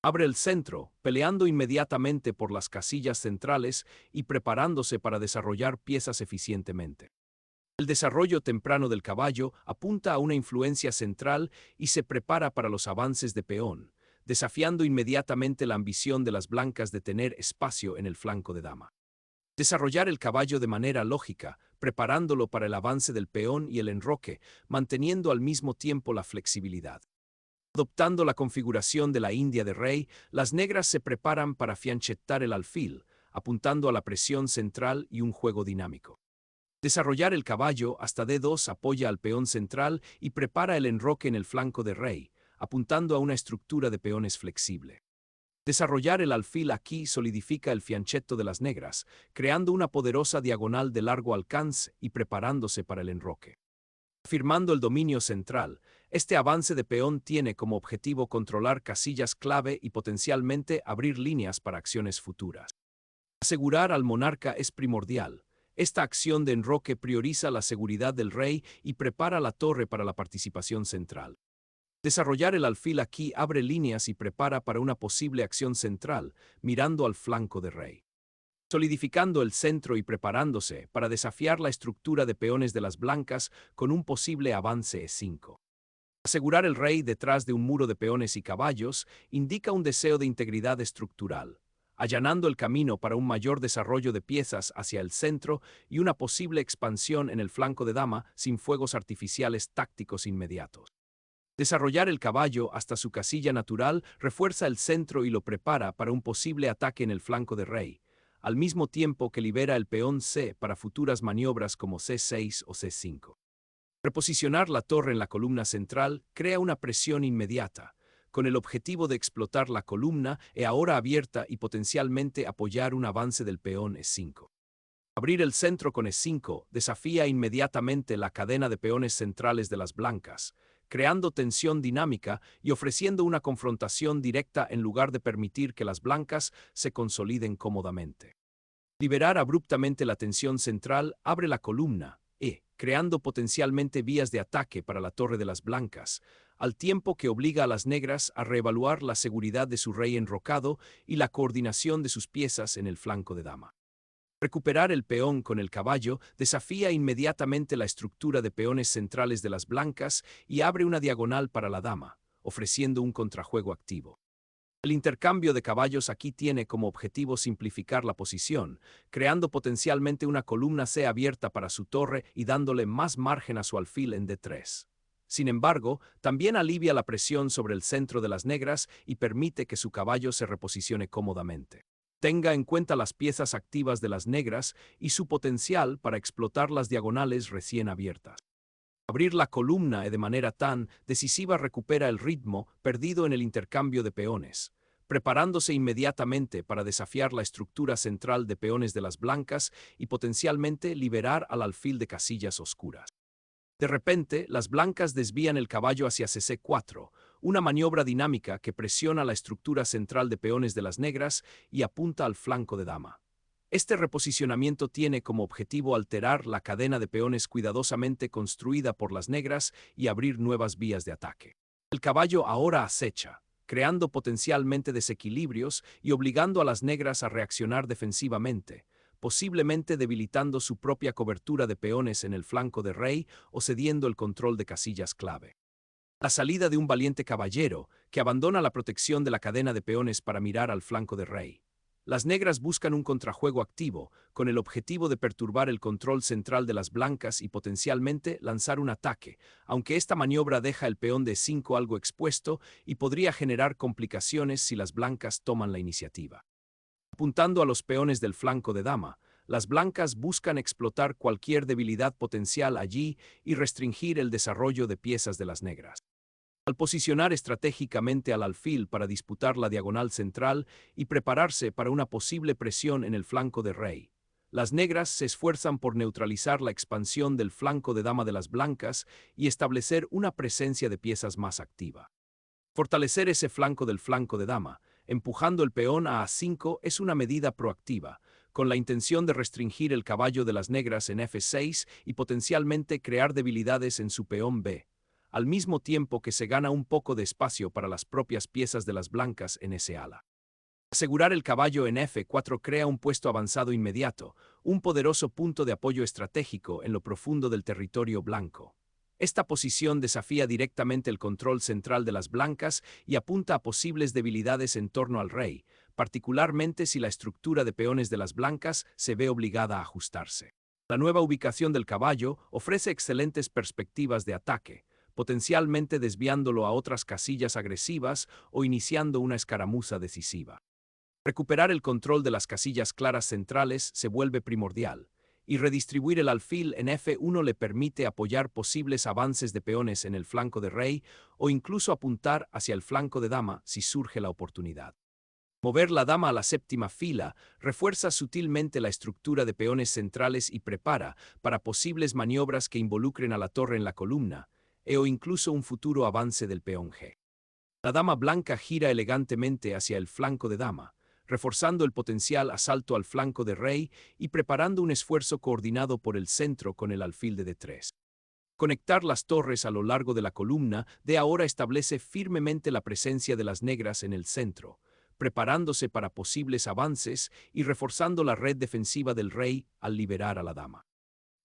Abre el centro, peleando inmediatamente por las casillas centrales y preparándose para desarrollar piezas eficientemente. El desarrollo temprano del caballo apunta a una influencia central y se prepara para los avances de peón, desafiando inmediatamente la ambición de las blancas de tener espacio en el flanco de dama. Desarrollar el caballo de manera lógica, preparándolo para el avance del peón y el enroque, manteniendo al mismo tiempo la flexibilidad. Adoptando la configuración de la India de rey, las negras se preparan para fianchettar el alfil, apuntando a la presión central y un juego dinámico. Desarrollar el caballo hasta D2 apoya al peón central y prepara el enroque en el flanco de rey, apuntando a una estructura de peones flexible. Desarrollar el alfil aquí solidifica el fianchetto de las negras, creando una poderosa diagonal de largo alcance y preparándose para el enroque. Afirmando el dominio central, este avance de peón tiene como objetivo controlar casillas clave y potencialmente abrir líneas para acciones futuras. Asegurar al monarca es primordial. Esta acción de enroque prioriza la seguridad del rey y prepara la torre para la participación central. Desarrollar el alfil aquí abre líneas y prepara para una posible acción central, mirando al flanco de rey. Solidificando el centro y preparándose para desafiar la estructura de peones de las blancas con un posible avance E5. Asegurar el rey detrás de un muro de peones y caballos indica un deseo de integridad estructural, allanando el camino para un mayor desarrollo de piezas hacia el centro y una posible expansión en el flanco de dama sin fuegos artificiales tácticos inmediatos. Desarrollar el caballo hasta su casilla natural refuerza el centro y lo prepara para un posible ataque en el flanco de rey, al mismo tiempo que libera el peón C para futuras maniobras como C6 o C5. Reposicionar la torre en la columna central crea una presión inmediata, con el objetivo de explotar la columna ahora abierta y potencialmente apoyar un avance del peón E5. Abrir el centro con E5 desafía inmediatamente la cadena de peones centrales de las blancas, creando tensión dinámica y ofreciendo una confrontación directa en lugar de permitir que las blancas se consoliden cómodamente. Liberar abruptamente la tensión central abre la columna, creando potencialmente vías de ataque para la torre de las blancas, al tiempo que obliga a las negras a reevaluar la seguridad de su rey enrocado y la coordinación de sus piezas en el flanco de dama. Recuperar el peón con el caballo desafía inmediatamente la estructura de peones centrales de las blancas y abre una diagonal para la dama, ofreciendo un contrajuego activo. El intercambio de caballos aquí tiene como objetivo simplificar la posición, creando potencialmente una columna C abierta para su torre y dándole más margen a su alfil en D3. Sin embargo, también alivia la presión sobre el centro de las negras y permite que su caballo se reposicione cómodamente. Tenga en cuenta las piezas activas de las negras y su potencial para explotar las diagonales recién abiertas. Abrir la columna de manera tan decisiva recupera el ritmo perdido en el intercambio de peones, preparándose inmediatamente para desafiar la estructura central de peones de las blancas y potencialmente liberar al alfil de casillas oscuras. De repente, las blancas desvían el caballo hacia CC4, una maniobra dinámica que presiona la estructura central de peones de las negras y apunta al flanco de dama. Este reposicionamiento tiene como objetivo alterar la cadena de peones cuidadosamente construida por las negras y abrir nuevas vías de ataque. El caballo ahora acecha, creando potencialmente desequilibrios y obligando a las negras a reaccionar defensivamente, posiblemente debilitando su propia cobertura de peones en el flanco de rey o cediendo el control de casillas clave. La salida de un valiente caballero que abandona la protección de la cadena de peones para mirar al flanco de rey. Las negras buscan un contrajuego activo, con el objetivo de perturbar el control central de las blancas y potencialmente lanzar un ataque, aunque esta maniobra deja el peón de 5 algo expuesto y podría generar complicaciones si las blancas toman la iniciativa. Apuntando a los peones del flanco de dama, las blancas buscan explotar cualquier debilidad potencial allí y restringir el desarrollo de piezas de las negras. Al posicionar estratégicamente al alfil para disputar la diagonal central y prepararse para una posible presión en el flanco de rey, las negras se esfuerzan por neutralizar la expansión del flanco de dama de las blancas y establecer una presencia de piezas más activa. Fortalecer ese flanco del flanco de dama, empujando el peón a A5 es una medida proactiva, con la intención de restringir el caballo de las negras en F6 y potencialmente crear debilidades en su peón B, al mismo tiempo que se gana un poco de espacio para las propias piezas de las blancas en ese ala. Asegurar el caballo en F4 crea un puesto avanzado inmediato, un poderoso punto de apoyo estratégico en lo profundo del territorio blanco. Esta posición desafía directamente el control central de las blancas y apunta a posibles debilidades en torno al rey, particularmente si la estructura de peones de las blancas se ve obligada a ajustarse. La nueva ubicación del caballo ofrece excelentes perspectivas de ataque, potencialmente desviándolo a otras casillas agresivas o iniciando una escaramuza decisiva. Recuperar el control de las casillas claras centrales se vuelve primordial, y redistribuir el alfil en F1 le permite apoyar posibles avances de peones en el flanco de rey o incluso apuntar hacia el flanco de dama si surge la oportunidad. Mover la dama a la séptima fila refuerza sutilmente la estructura de peones centrales y prepara para posibles maniobras que involucren a la torre en la columna, o incluso un futuro avance del peón G. La dama blanca gira elegantemente hacia el flanco de dama, reforzando el potencial asalto al flanco de rey y preparando un esfuerzo coordinado por el centro con el alfil de D3. Conectar las torres a lo largo de la columna de ahora establece firmemente la presencia de las negras en el centro, preparándose para posibles avances y reforzando la red defensiva del rey al liberar a la dama.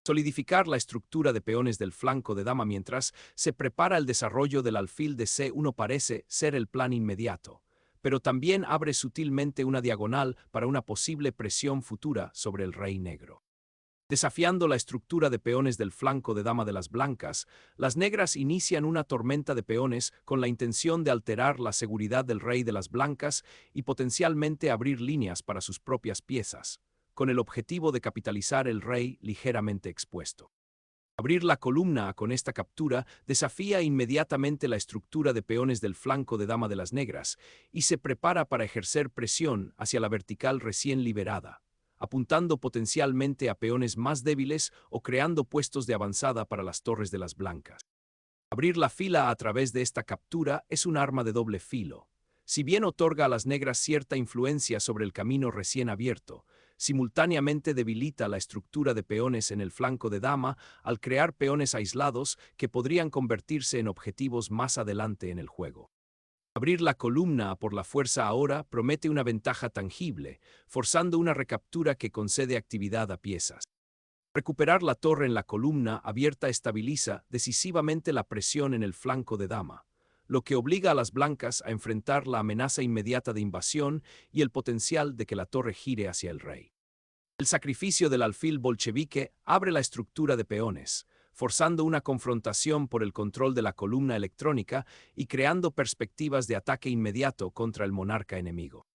Solidificar la estructura de peones del flanco de dama mientras se prepara el desarrollo del alfil de C1 parece ser el plan inmediato, pero también abre sutilmente una diagonal para una posible presión futura sobre el rey negro. Desafiando la estructura de peones del flanco de dama de las blancas, las negras inician una tormenta de peones con la intención de alterar la seguridad del rey de las blancas y potencialmente abrir líneas para sus propias piezas, con el objetivo de capitalizar el rey ligeramente expuesto. Abrir la columna con esta captura desafía inmediatamente la estructura de peones del flanco de dama de las negras y se prepara para ejercer presión hacia la vertical recién liberada, apuntando potencialmente a peones más débiles o creando puestos de avanzada para las torres de las blancas. Abrir la fila a través de esta captura es un arma de doble filo. Si bien otorga a las negras cierta influencia sobre el camino recién abierto, simultáneamente debilita la estructura de peones en el flanco de dama al crear peones aislados que podrían convertirse en objetivos más adelante en el juego. Abrir la columna por la fuerza ahora promete una ventaja tangible, forzando una recaptura que concede actividad a piezas. Recuperar la torre en la columna abierta estabiliza decisivamente la presión en el flanco de dama, lo que obliga a las blancas a enfrentar la amenaza inmediata de invasión y el potencial de que la torre gire hacia el rey. El sacrificio del alfil bolchevique abre la estructura de peones, forzando una confrontación por el control de la columna electrónica y creando perspectivas de ataque inmediato contra el monarca enemigo.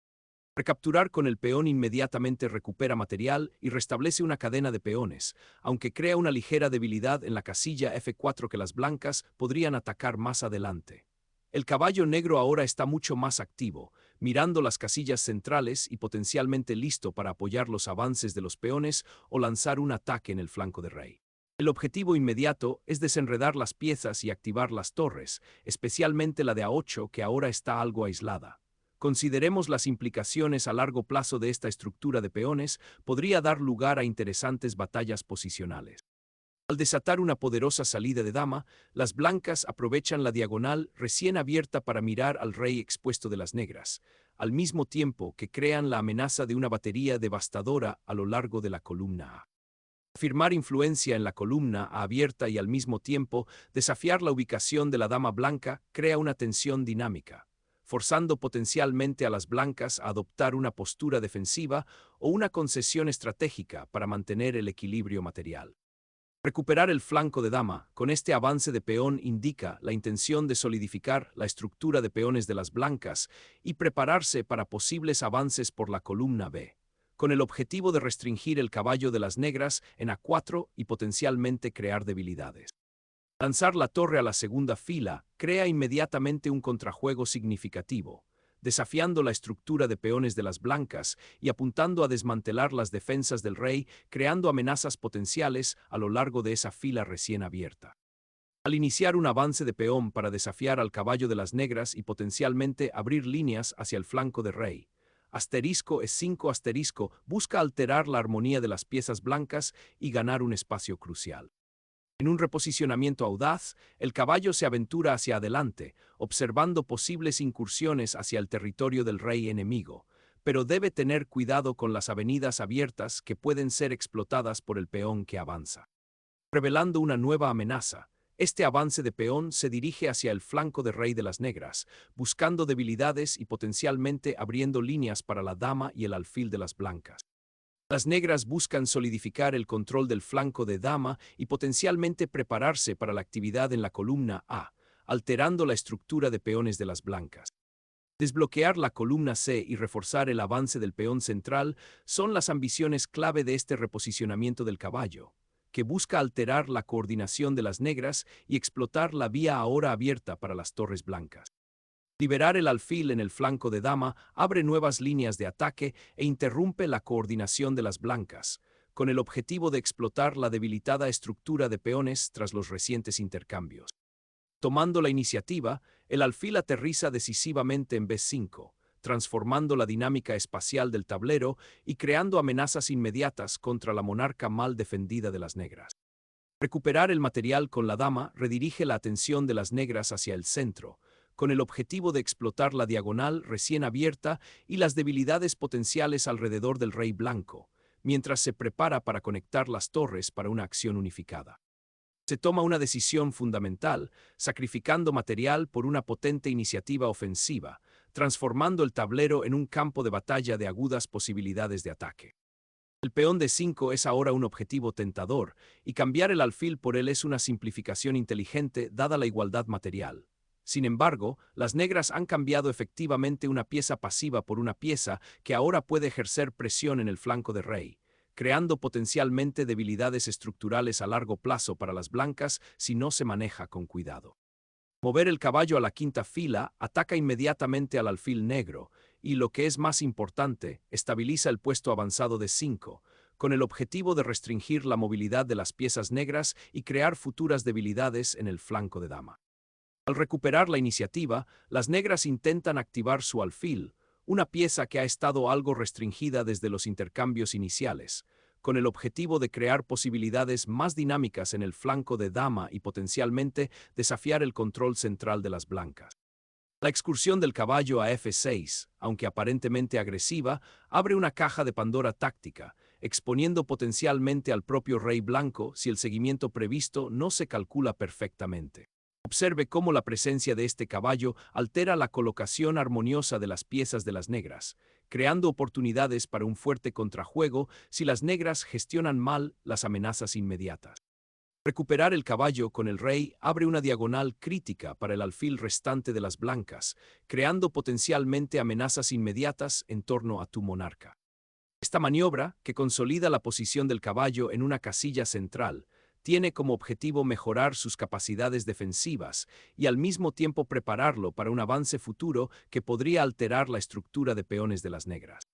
Recapturar con el peón inmediatamente recupera material y restablece una cadena de peones, aunque crea una ligera debilidad en la casilla F4 que las blancas podrían atacar más adelante. El caballo negro ahora está mucho más activo, mirando las casillas centrales y potencialmente listo para apoyar los avances de los peones o lanzar un ataque en el flanco de rey. El objetivo inmediato es desenredar las piezas y activar las torres, especialmente la de A8 que ahora está algo aislada. Consideremos las implicaciones a largo plazo de esta estructura de peones, podría dar lugar a interesantes batallas posicionales. Al desatar una poderosa salida de dama, las blancas aprovechan la diagonal recién abierta para mirar al rey expuesto de las negras, al mismo tiempo que crean la amenaza de una batería devastadora a lo largo de la columna A. Afirmar influencia en la columna A abierta y al mismo tiempo desafiar la ubicación de la dama blanca crea una tensión dinámica, forzando potencialmente a las blancas a adoptar una postura defensiva o una concesión estratégica para mantener el equilibrio material. Recuperar el flanco de dama con este avance de peón indica la intención de solidificar la estructura de peones de las blancas y prepararse para posibles avances por la columna B, con el objetivo de restringir el caballo de las negras en A4 y potencialmente crear debilidades. Lanzar la torre a la segunda fila crea inmediatamente un contrajuego significativo, desafiando la estructura de peones de las blancas y apuntando a desmantelar las defensas del rey, creando amenazas potenciales a lo largo de esa fila recién abierta. Al iniciar un avance de peón para desafiar al caballo de las negras y potencialmente abrir líneas hacia el flanco de rey, asterisco E5 asterisco busca alterar la armonía de las piezas blancas y ganar un espacio crucial. En un reposicionamiento audaz, el caballo se aventura hacia adelante, observando posibles incursiones hacia el territorio del rey enemigo, pero debe tener cuidado con las avenidas abiertas que pueden ser explotadas por el peón que avanza. Revelando una nueva amenaza, este avance de peón se dirige hacia el flanco del rey de las negras, buscando debilidades y potencialmente abriendo líneas para la dama y el alfil de las blancas. Las negras buscan solidificar el control del flanco de dama y potencialmente prepararse para la actividad en la columna A, alterando la estructura de peones de las blancas. Desbloquear la columna C y reforzar el avance del peón central son las ambiciones clave de este reposicionamiento del caballo, que busca alterar la coordinación de las negras y explotar la vía ahora abierta para las torres blancas. Liberar el alfil en el flanco de dama abre nuevas líneas de ataque e interrumpe la coordinación de las blancas, con el objetivo de explotar la debilitada estructura de peones tras los recientes intercambios. Tomando la iniciativa, el alfil aterriza decisivamente en B5, transformando la dinámica espacial del tablero y creando amenazas inmediatas contra la monarca mal defendida de las negras. Recuperar el material con la dama redirige la atención de las negras hacia el centro, con el objetivo de explotar la diagonal recién abierta y las debilidades potenciales alrededor del rey blanco, mientras se prepara para conectar las torres para una acción unificada. Se toma una decisión fundamental, sacrificando material por una potente iniciativa ofensiva, transformando el tablero en un campo de batalla de agudas posibilidades de ataque. El peón de 5 es ahora un objetivo tentador, y cambiar el alfil por él es una simplificación inteligente dada la igualdad material. Sin embargo, las negras han cambiado efectivamente una pieza pasiva por una pieza que ahora puede ejercer presión en el flanco de rey, creando potencialmente debilidades estructurales a largo plazo para las blancas si no se maneja con cuidado. Mover el caballo a la quinta fila ataca inmediatamente al alfil negro y, lo que es más importante, estabiliza el puesto avanzado de 5, con el objetivo de restringir la movilidad de las piezas negras y crear futuras debilidades en el flanco de dama. Al recuperar la iniciativa, las negras intentan activar su alfil, una pieza que ha estado algo restringida desde los intercambios iniciales, con el objetivo de crear posibilidades más dinámicas en el flanco de dama y potencialmente desafiar el control central de las blancas. La excursión del caballo a F6, aunque aparentemente agresiva, abre una caja de Pandora táctica, exponiendo potencialmente al propio rey blanco si el seguimiento previsto no se calcula perfectamente. Observe cómo la presencia de este caballo altera la colocación armoniosa de las piezas de las negras, creando oportunidades para un fuerte contrajuego si las negras gestionan mal las amenazas inmediatas. Recuperar el caballo con el rey abre una diagonal crítica para el alfil restante de las blancas, creando potencialmente amenazas inmediatas en torno a tu monarca. Esta maniobra, que consolida la posición del caballo en una casilla central, tiene como objetivo mejorar sus capacidades defensivas y al mismo tiempo prepararlo para un avance futuro que podría alterar la estructura de peones de las negras.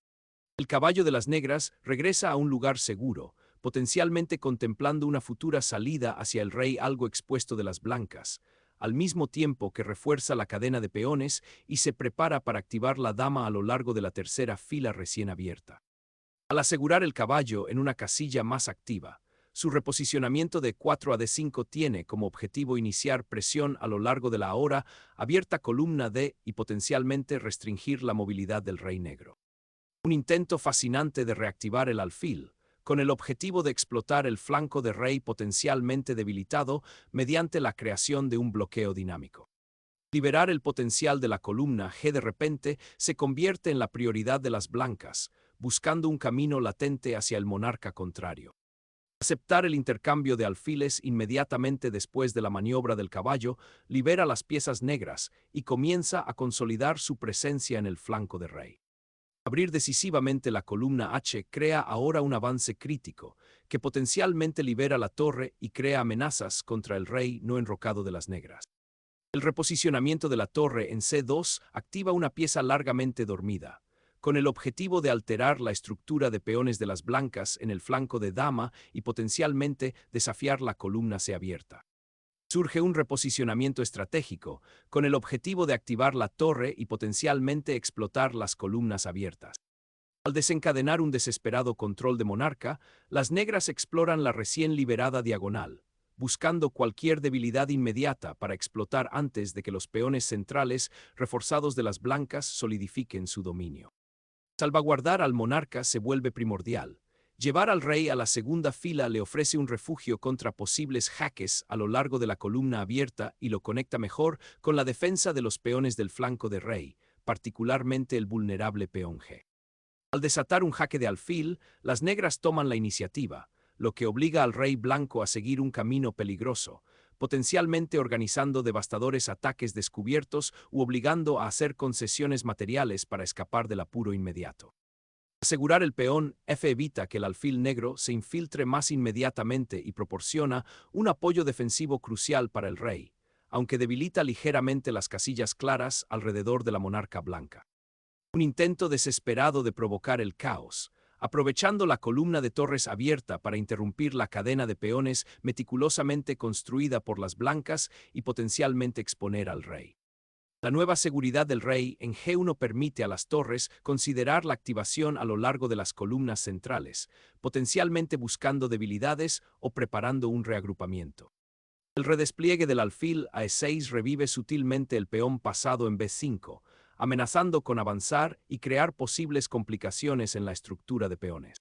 El caballo de las negras regresa a un lugar seguro, potencialmente contemplando una futura salida hacia el rey algo expuesto de las blancas, al mismo tiempo que refuerza la cadena de peones y se prepara para activar la dama a lo largo de la tercera fila recién abierta. Al asegurar el caballo en una casilla más activa, su reposicionamiento de 4 a D5 tiene como objetivo iniciar presión a lo largo de la ahora abierta columna D y potencialmente restringir la movilidad del rey negro. Un intento fascinante de reactivar el alfil, con el objetivo de explotar el flanco de rey potencialmente debilitado mediante la creación de un bloqueo dinámico. Liberar el potencial de la columna G de repente se convierte en la prioridad de las blancas, buscando un camino latente hacia el monarca contrario. Aceptar el intercambio de alfiles inmediatamente después de la maniobra del caballo libera las piezas negras y comienza a consolidar su presencia en el flanco de rey. Abrir decisivamente la columna H crea ahora un avance crítico, que potencialmente libera la torre y crea amenazas contra el rey no enrocado de las negras. El reposicionamiento de la torre en C2 activa una pieza largamente dormida, con el objetivo de alterar la estructura de peones de las blancas en el flanco de dama y potencialmente desafiar la columna C abierta. Surge un reposicionamiento estratégico, con el objetivo de activar la torre y potencialmente explotar las columnas abiertas. Al desencadenar un desesperado control de monarca, las negras exploran la recién liberada diagonal, buscando cualquier debilidad inmediata para explotar antes de que los peones centrales reforzados de las blancas solidifiquen su dominio. Salvaguardar al monarca se vuelve primordial. Llevar al rey a la segunda fila le ofrece un refugio contra posibles jaques a lo largo de la columna abierta y lo conecta mejor con la defensa de los peones del flanco de rey, particularmente el vulnerable peón G. Al desatar un jaque de alfil, las negras toman la iniciativa, lo que obliga al rey blanco a seguir un camino peligroso, potencialmente organizando devastadores ataques descubiertos u obligando a hacer concesiones materiales para escapar del apuro inmediato. Asegurar el peón F evita que el alfil negro se infiltre más inmediatamente y proporciona un apoyo defensivo crucial para el rey, aunque debilita ligeramente las casillas claras alrededor de la monarca blanca. Un intento desesperado de provocar el caos, aprovechando la columna de torres abierta para interrumpir la cadena de peones meticulosamente construida por las blancas y potencialmente exponer al rey. La nueva seguridad del rey en G1 permite a las torres considerar la activación a lo largo de las columnas centrales, potencialmente buscando debilidades o preparando un reagrupamiento. El redespliegue del alfil a E6 revive sutilmente el peón pasado en B5, amenazando con avanzar y crear posibles complicaciones en la estructura de peones.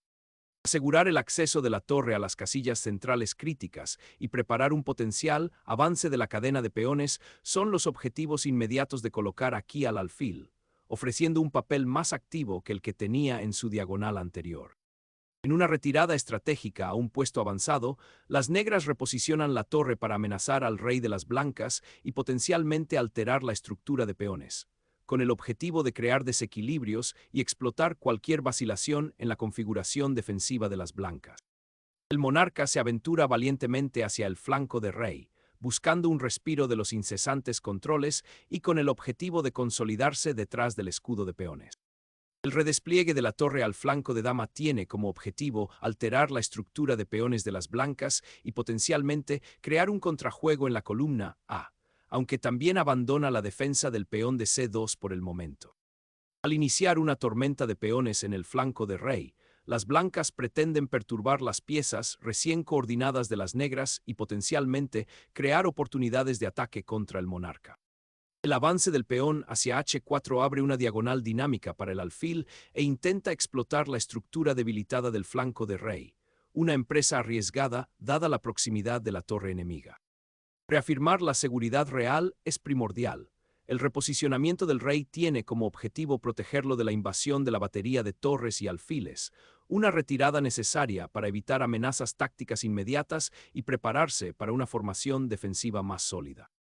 Asegurar el acceso de la torre a las casillas centrales críticas y preparar un potencial avance de la cadena de peones son los objetivos inmediatos de colocar aquí al alfil, ofreciendo un papel más activo que el que tenía en su diagonal anterior. En una retirada estratégica a un puesto avanzado, las negras reposicionan la torre para amenazar al rey de las blancas y potencialmente alterar la estructura de peones, con el objetivo de crear desequilibrios y explotar cualquier vacilación en la configuración defensiva de las blancas. El monarca se aventura valientemente hacia el flanco de rey, buscando un respiro de los incesantes controles y con el objetivo de consolidarse detrás del escudo de peones. El redespliegue de la torre al flanco de dama tiene como objetivo alterar la estructura de peones de las blancas y potencialmente crear un contrajuego en la columna A, aunque también abandona la defensa del peón de C2 por el momento. Al iniciar una tormenta de peones en el flanco de rey, las blancas pretenden perturbar las piezas recién coordinadas de las negras y potencialmente crear oportunidades de ataque contra el monarca. El avance del peón hacia H4 abre una diagonal dinámica para el alfil e intenta explotar la estructura debilitada del flanco de rey, una empresa arriesgada dada la proximidad de la torre enemiga. Reafirmar la seguridad real es primordial. El reposicionamiento del rey tiene como objetivo protegerlo de la invasión de la batería de torres y alfiles, una retirada necesaria para evitar amenazas tácticas inmediatas y prepararse para una formación defensiva más sólida.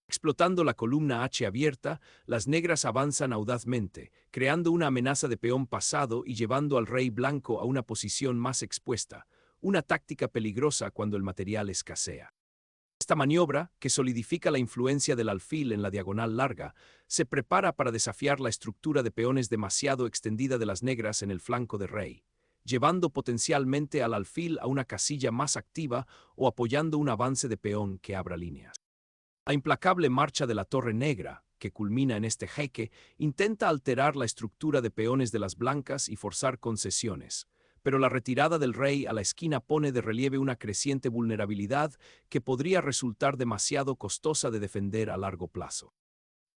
Explotando la columna H abierta, las negras avanzan audazmente, creando una amenaza de peón pasado y llevando al rey blanco a una posición más expuesta, una táctica peligrosa cuando el material escasea. Esta maniobra, que solidifica la influencia del alfil en la diagonal larga, se prepara para desafiar la estructura de peones demasiado extendida de las negras en el flanco de rey, llevando potencialmente al alfil a una casilla más activa o apoyando un avance de peón que abra líneas. La implacable marcha de la torre negra, que culmina en este jaque, intenta alterar la estructura de peones de las blancas y forzar concesiones, pero la retirada del rey a la esquina pone de relieve una creciente vulnerabilidad que podría resultar demasiado costosa de defender a largo plazo.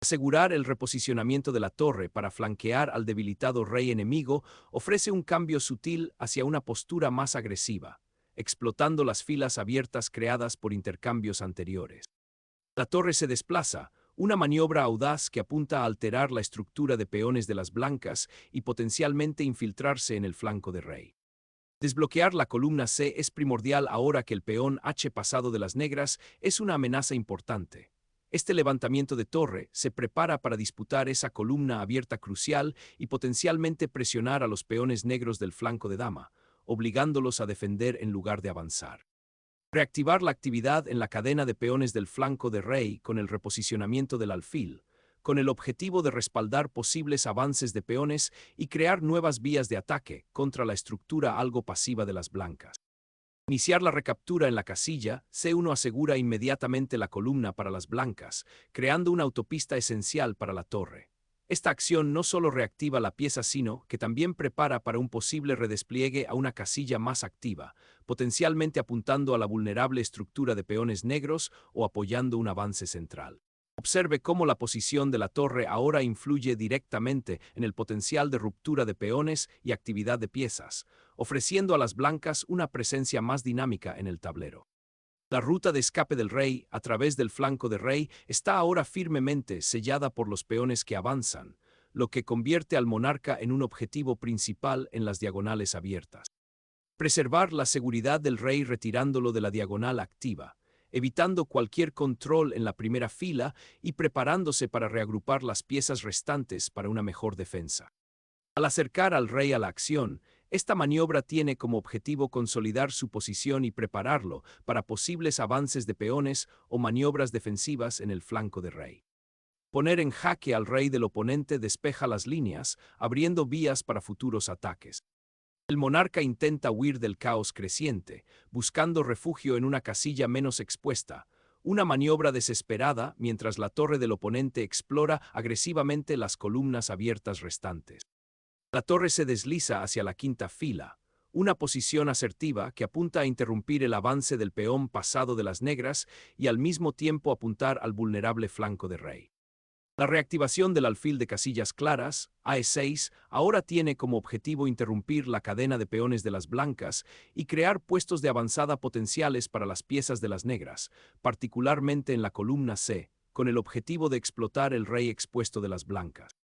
Asegurar el reposicionamiento de la torre para flanquear al debilitado rey enemigo ofrece un cambio sutil hacia una postura más agresiva, explotando las filas abiertas creadas por intercambios anteriores. La torre se desplaza, una maniobra audaz que apunta a alterar la estructura de peones de las blancas y potencialmente infiltrarse en el flanco de rey. Desbloquear la columna C es primordial ahora que el peón H pasado de las negras es una amenaza importante. Este levantamiento de torre se prepara para disputar esa columna abierta crucial y potencialmente presionar a los peones negros del flanco de dama, obligándolos a defender en lugar de avanzar. Reactivar la actividad en la cadena de peones del flanco de rey con el reposicionamiento del alfil, con el objetivo de respaldar posibles avances de peones y crear nuevas vías de ataque contra la estructura algo pasiva de las blancas. Iniciar la recaptura en la casilla, C1 asegura inmediatamente la columna para las blancas, creando una autopista esencial para la torre. Esta acción no solo reactiva la pieza, sino que también prepara para un posible redespliegue a una casilla más activa, potencialmente apuntando a la vulnerable estructura de peones negros o apoyando un avance central. Observe cómo la posición de la torre ahora influye directamente en el potencial de ruptura de peones y actividad de piezas, ofreciendo a las blancas una presencia más dinámica en el tablero. La ruta de escape del rey a través del flanco de rey está ahora firmemente sellada por los peones que avanzan, lo que convierte al monarca en un objetivo principal en las diagonales abiertas. Preservar la seguridad del rey retirándolo de la diagonal activa, evitando cualquier control en la primera fila y preparándose para reagrupar las piezas restantes para una mejor defensa. Al acercar al rey a la acción, esta maniobra tiene como objetivo consolidar su posición y prepararlo para posibles avances de peones o maniobras defensivas en el flanco de rey. Poner en jaque al rey del oponente despeja las líneas, abriendo vías para futuros ataques. El monarca intenta huir del caos creciente, buscando refugio en una casilla menos expuesta, una maniobra desesperada mientras la torre del oponente explora agresivamente las columnas abiertas restantes. La torre se desliza hacia la quinta fila, una posición asertiva que apunta a interrumpir el avance del peón pasado de las negras y al mismo tiempo apuntar al vulnerable flanco de rey. La reactivación del alfil de casillas claras, AE6, ahora tiene como objetivo interrumpir la cadena de peones de las blancas y crear puestos de avanzada potenciales para las piezas de las negras, particularmente en la columna C, con el objetivo de explotar el rey expuesto de las blancas.